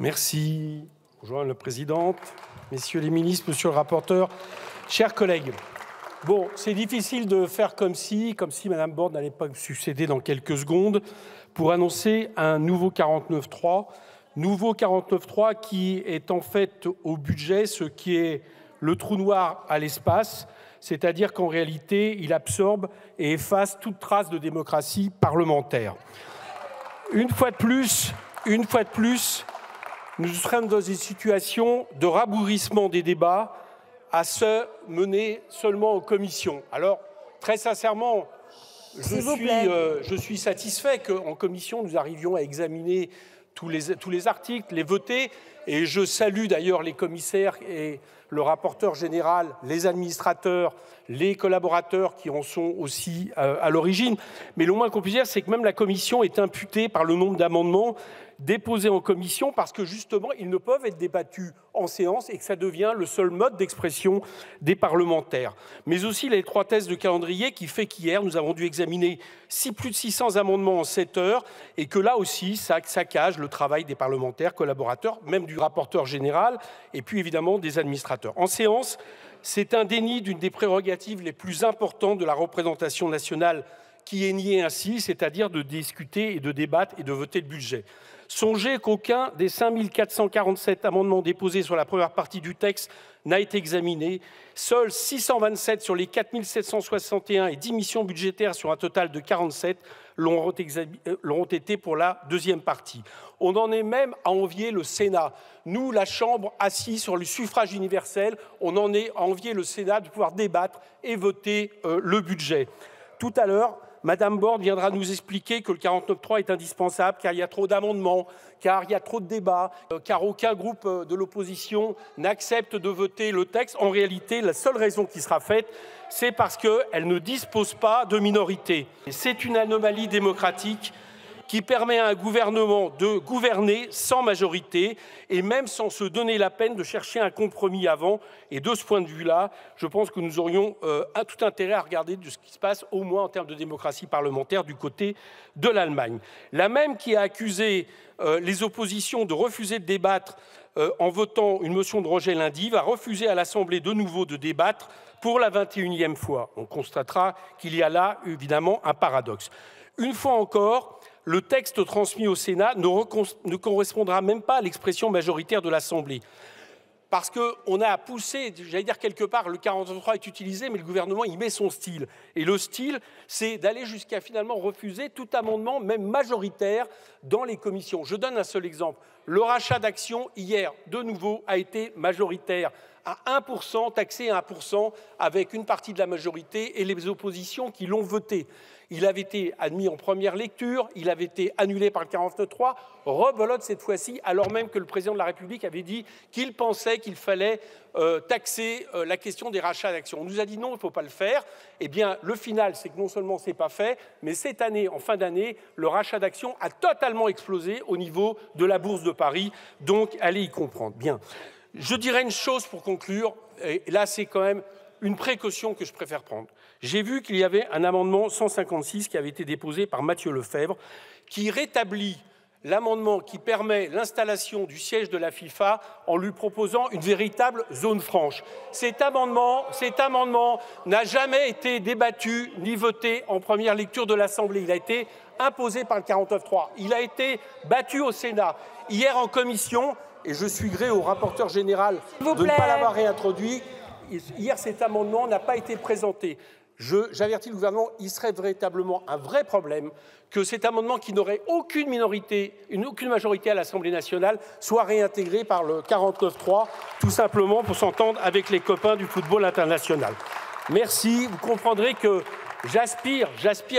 Merci. Bonjour Madame la Présidente, Messieurs les ministres, Monsieur le rapporteur, chers collègues. Bon, c'est difficile de faire comme si Madame Borne n'allait pas succéder dans quelques secondes pour annoncer un nouveau 49.3. Nouveau 49.3 qui est en fait au budget ce qui est le trou noir à l'espace, c'est-à-dire qu'en réalité, il absorbe et efface toute trace de démocratie parlementaire. Une fois de plus, nous serons dans une situation de rabourrissement des débats à se mener seulement en commission. Alors, très sincèrement, je suis satisfait qu'en commission, nous arrivions à examiner tous les articles, les voter, et je salue d'ailleurs les commissaires et le rapporteur général, les administrateurs, les collaborateurs qui en sont aussi à l'origine. Mais le moins qu'on puisse dire, c'est que même la commission est imputée par le nombre d'amendements déposés en commission parce que justement, ils ne peuvent être débattus en séance et que ça devient le seul mode d'expression des parlementaires. Mais aussi l'étroitesse de calendrier qui fait qu'hier, nous avons dû examiner plus de 600 amendements en 7 heures et que là aussi, ça saccage le travail des parlementaires, collaborateurs, même du rapporteur général et puis évidemment des administrateurs. En séance, c'est un déni d'une des prérogatives les plus importantes de la représentation nationale qui est niée ainsi, c'est-à-dire de discuter et de débattre et de voter le budget. Songez qu'aucun des 5447 amendements déposés sur la première partie du texte n'a été examiné. Seuls 627 sur les 4761 et 10 missions budgétaires sur un total de 47 l'auront été pour la deuxième partie. On en est même à envier le Sénat. Nous, la Chambre, assise sur le suffrage universel, on en est à envier le Sénat de pouvoir débattre et voter le budget. Tout à l'heure, Madame Borne viendra nous expliquer que le 49.3 est indispensable car il y a trop d'amendements, car il y a trop de débats, car aucun groupe de l'opposition n'accepte de voter le texte. En réalité, la seule raison qui sera faite, c'est parce qu'elle ne dispose pas de minorité. C'est une anomalie démocratique qui permet à un gouvernement de gouverner sans majorité et même sans se donner la peine de chercher un compromis avant. Et de ce point de vue-là, je pense que nous aurions tout intérêt à regarder de ce qui se passe, au moins en termes de démocratie parlementaire, du côté de l'Allemagne. La même qui a accusé les oppositions de refuser de débattre en votant une motion de rejet lundi, va refuser à l'Assemblée de nouveau de débattre pour la 21e fois. On constatera qu'il y a là, évidemment, un paradoxe. Une fois encore, le texte transmis au Sénat ne correspondra même pas à l'expression majoritaire de l'Assemblée. Parce qu'on a poussé, j'allais dire quelque part, le 49.3 est utilisé, mais le gouvernement y met son style. Et le style, c'est d'aller jusqu'à finalement refuser tout amendement, même majoritaire, dans les commissions. Je donne un seul exemple. Le rachat d'actions, hier, de nouveau, a été majoritaire. À 1%, taxé à 1%, avec une partie de la majorité et les oppositions qui l'ont voté. Il avait été admis en première lecture, il avait été annulé par le 49.3, rebelote cette fois-ci, alors même que le président de la République avait dit qu'il pensait qu'il fallait taxer la question des rachats d'actions. On nous a dit non, il ne faut pas le faire. Eh bien, le final, c'est que non seulement ce n'est pas fait, mais cette année, en fin d'année, le rachat d'actions a totalement explosé au niveau de la Bourse de Paris. Donc, allez y comprendre. Bien. Je dirais une chose pour conclure, et là, c'est quand même une précaution que je préfère prendre. J'ai vu qu'il y avait un amendement 156 qui avait été déposé par Mathieu Lefèvre qui rétablit l'amendement qui permet l'installation du siège de la FIFA en lui proposant une véritable zone franche. Cet amendement n'a jamais été débattu ni voté en première lecture de l'Assemblée. Il a été imposé par le 49.3. Il a été battu au Sénat. Hier en commission, et je suis gré au rapporteur général de ne pas l'avoir réintroduit, hier cet amendement n'a pas été présenté. J'avertis le gouvernement, il serait véritablement un vrai problème que cet amendement qui n'aurait aucune majorité à l'Assemblée nationale soit réintégré par le 49.3, tout simplement pour s'entendre avec les copains du football international. Merci, vous comprendrez que j'aspire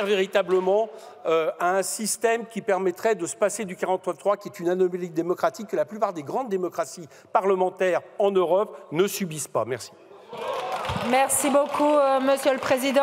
véritablement à un système qui permettrait de se passer du 49.3, qui est une anomalie démocratique que la plupart des grandes démocraties parlementaires en Europe ne subissent pas. Merci. Merci beaucoup, Monsieur le Président.